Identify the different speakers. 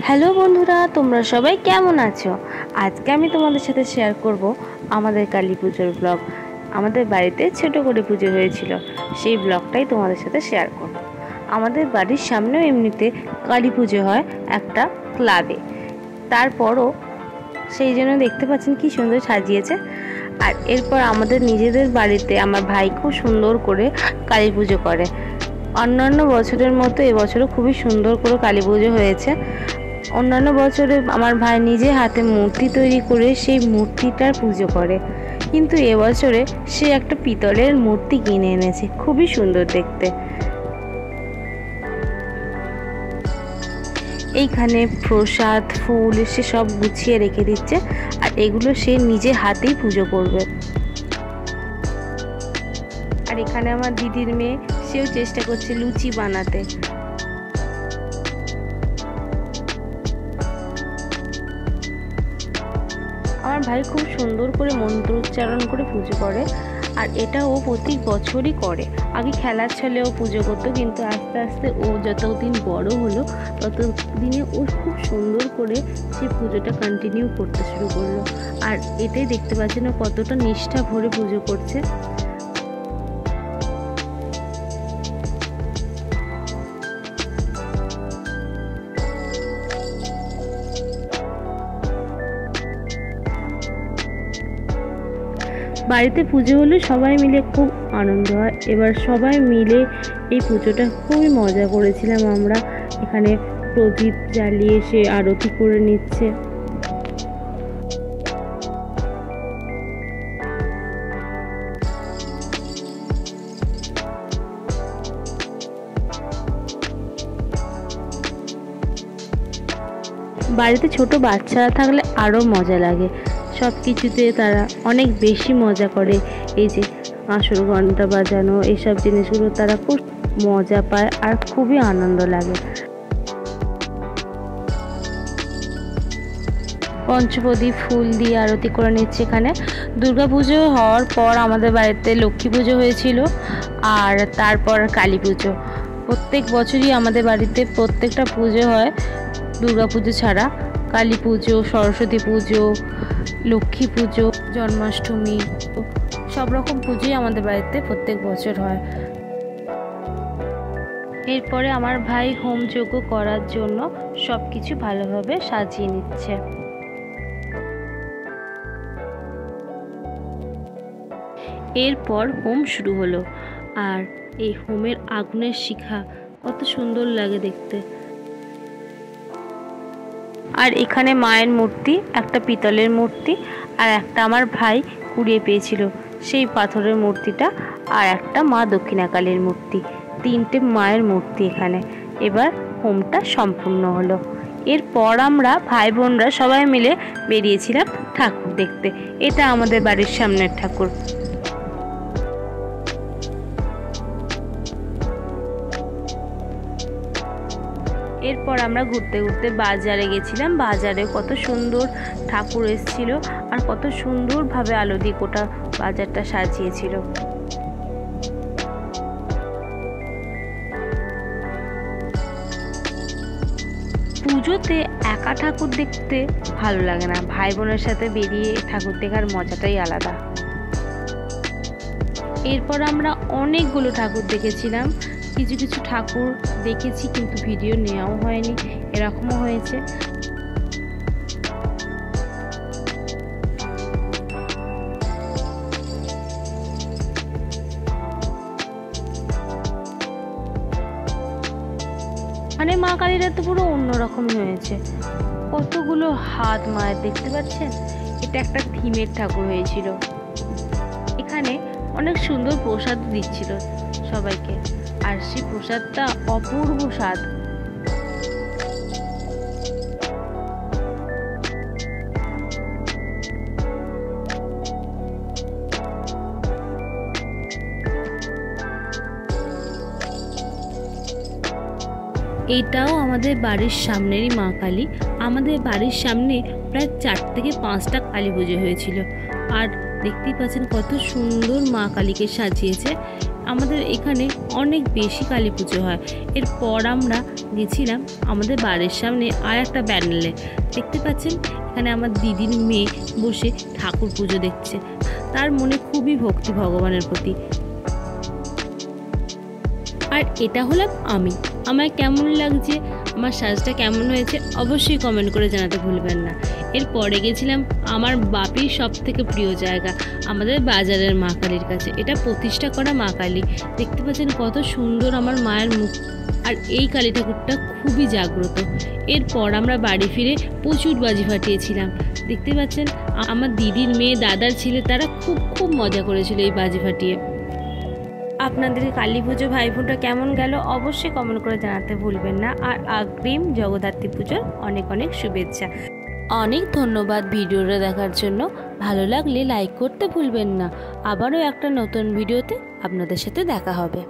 Speaker 1: Hello বন্ধুরা, তোমরা সবাই কেমন আছো? আজকে আমি তোমাদের সাথে শেয়ার করব আমাদের কালী পুজোর ব্লগ। আমাদের বাড়িতে ছোট করে পুজো হয়েছিল, সেই ব্লগটাই তোমাদের সাথে শেয়ার করব। আমাদের বাড়ির সামনেও এমনিতে কালী পুজো হয় একটা ক্লাবে, তারপরও সেই জন্য দেখতে পাচ্ছেন কি সুন্দর সাজিয়েছে। আর এরপর আমাদের নিজেদের বাড়িতে আমার ভাই খুব সুন্দর করে কালী পুজো করে। অন্যান্য বছরের মতো এবছরও খুবই সুন্দর করে কালী পুজো হয়েছে। অন্যান্য বছরে আমার ভাই নিজে হাতে মূর্তি তৈরি করে সেই মূর্তিটার পুজো করে, কিন্তু এবছরে সে একটা পিতলের মূর্তি কিনে এনেছে, খুবই সুন্দর দেখতে। এইখানে প্রসাদ ফুল সে সব গুছিয়ে রেখে দিচ্ছে, আর এগুলো সে নিজে হাতেই পুজো করবে। আর এখানে আমার দিদির মেয়ে, সেও চেষ্টা করছে লুচি বানাতে। আমার ভাই খুব সুন্দর করে মন্ত্র উচ্চারণ করে পুজো করে, আর এটা ও প্রতি বছরই করে। আগে খেলার ছলে ও পুজো করতো, কিন্তু আস্তে আস্তে ও যতদিন বড় হলো ততদিনে ও খুব সুন্দর করে সে পুজোটা কন্টিনিউ করতে শুরু করলো। আর এটাই দেখতে পাচ্ছেন ও কতটা নিষ্ঠা ভরে পুজো করছে। বাড়িতে পুজো হলে সবাই মিলে খুব আনন্দ হয়। এবার সবাই মিলে এই পুজোটা খুবই মজা করেছিলাম আমরা। এখানে প্রদীপ জ্বালিয়ে সে আরতি করে নিচ্ছে। বাড়িতে ছোট বাচ্চারা থাকলে আরও মজা লাগে, সব কিছুতে তারা অনেক বেশি মজা করে। এই যে আসর ঘন্টা বাজানো, এইসব জিনিসগুলো তারা খুব মজা পায় আর খুবই আনন্দ লাগে। পঞ্চপ্রদীপ ফুল দিয়ে আরতি করে নিচ্ছে। এখানে দুর্গা পুজো হওয়ার পর আমাদের বাড়িতে লক্ষ্মী পুজো হয়েছিল, আর তারপর কালী পুজো। প্রত্যেক বছরই আমাদের বাড়িতে প্রত্যেকটা পুজো হয়, দুর্গা পুজো ছাড়া। কালী পুজো, সরস্বতী পুজো, লক্ষ্মী পুজো, জন্মাষ্টমী, সব রকম পুজোই আমাদের বাড়িতে প্রত্যেক বছর হয়। এরপরে আমার ভাই হোম যজ্ঞ করার জন্য সব কিছু ভালোভাবে সাজিয়ে নিচ্ছে। এরপর হোম শুরু হলো, আর এই হোমের আগুনের শিখা কত সুন্দর লাগে দেখতে। আর এখানে মায়ের মূর্তি, একটা পিতলের মূর্তি, আর একটা আমার ভাই কুড়িয়ে পেয়েছিল সেই পাথরের মূর্তিটা, আর একটা মা দক্ষিণাকালীর মূর্তি। তিনটে মায়ের মূর্তি এখানে। এবার হোমটা সম্পূর্ণ হলো। এরপর আমরা ভাই বোনরা সবাই মিলে বেরিয়েছিলাম ঠাকুর দেখতে। এটা আমাদের বাড়ির সামনের ঠাকুর। এরপর আমরা ঘুরতে ঘুরতে বাজারে গেছিলাম। বাজারে কত সুন্দর ঠাকুর এসেছিল, আর কত সুন্দরভাবে আলো দিয়ে গোটা বাজারটা সাজিয়েছিল। পুজোতে একা ঠাকুর দেখতে ভালো লাগে না, ভাই বোনের সাথে বেরিয়ে ঠাকুর দেখার মজাটাই আলাদা। এরপর আমরা অনেকগুলো ঠাকুর দেখেছিলাম। কিছু কিছু ঠাকুর দেখেছি কিন্তু ভিডিও নেওয়াও হয়নি, এরকমও হয়েছে। মানে মা কালীরা তো পুরো অন্যরকম হয়েছে, কতগুলো হাত মায়ের দেখতে পাচ্ছেন। এটা একটা থিমের ঠাকুর হয়েছিল। এখানে অনেক সুন্দর প্রসাদ দিচ্ছিল সবাইকে, আর সেই প্রসাদটা অপূর্ব স্বাদ। এটাও আমাদের বাড়ির সামনেরই মা কালী। আমাদের বাড়ির সামনে প্রায় 4 থেকে 5টা কালী পুজো হয়েছিল। আর দেখতেই পাচ্ছেন কত সুন্দর মা কালীকে সাজিয়েছে। আমাদের এখানে অনেক বেশি কালী পুজো হয়। এরপর আমরা গেছিলাম আমাদের বাড়ির সামনে আর একটা প্যান্ডেলে। দেখতে পাচ্ছেন এখানে আমার দিদির মেয়ে বসে ঠাকুর পুজো দেখছে। তার মনে খুবই ভক্তি ভগবানের প্রতি। আর এটা হলাম আমি। আমার কেমন লাগছে, আমার সাজটা কেমন হয়েছে অবশ্যই কমেন্ট করে জানাতে ভুলবেন না। এরপরে গেছিলাম আমার বাপির সব থেকে প্রিয় জায়গা, আমাদের বাজারের মা কালীর কাছে। এটা প্রতিষ্ঠা করা মা কালী। দেখতে পাচ্ছেন কত সুন্দর আমার মায়ের মুখ। আর এই কালী ঠাকুরটা খুবই জাগ্রত। এরপর আমরা বাড়ি ফিরে প্রচুর বাজি ফাটিয়েছিলাম। দেখতে পাচ্ছেন আমার দিদির মেয়ে, দাদার ছেলে, তারা খুব মজা করেছিল এই বাজি ফাটিয়ে। আপনাদের কালী পুজো ভাইফোঁটা কেমন গেল অবশ্যই কমেন্ট করে জানাতে ভুলবেন না। আর অগ্রিম জগদ্ধাত্রী পুজোর অনেক শুভেচ্ছা। অনেক ধন্যবাদ ভিডিওটা দেখার জন্য। ভালো লাগলে লাইক করতে ভুলবেন না। আবারও একটা নতুন ভিডিওতে আপনাদের সাথে দেখা হবে।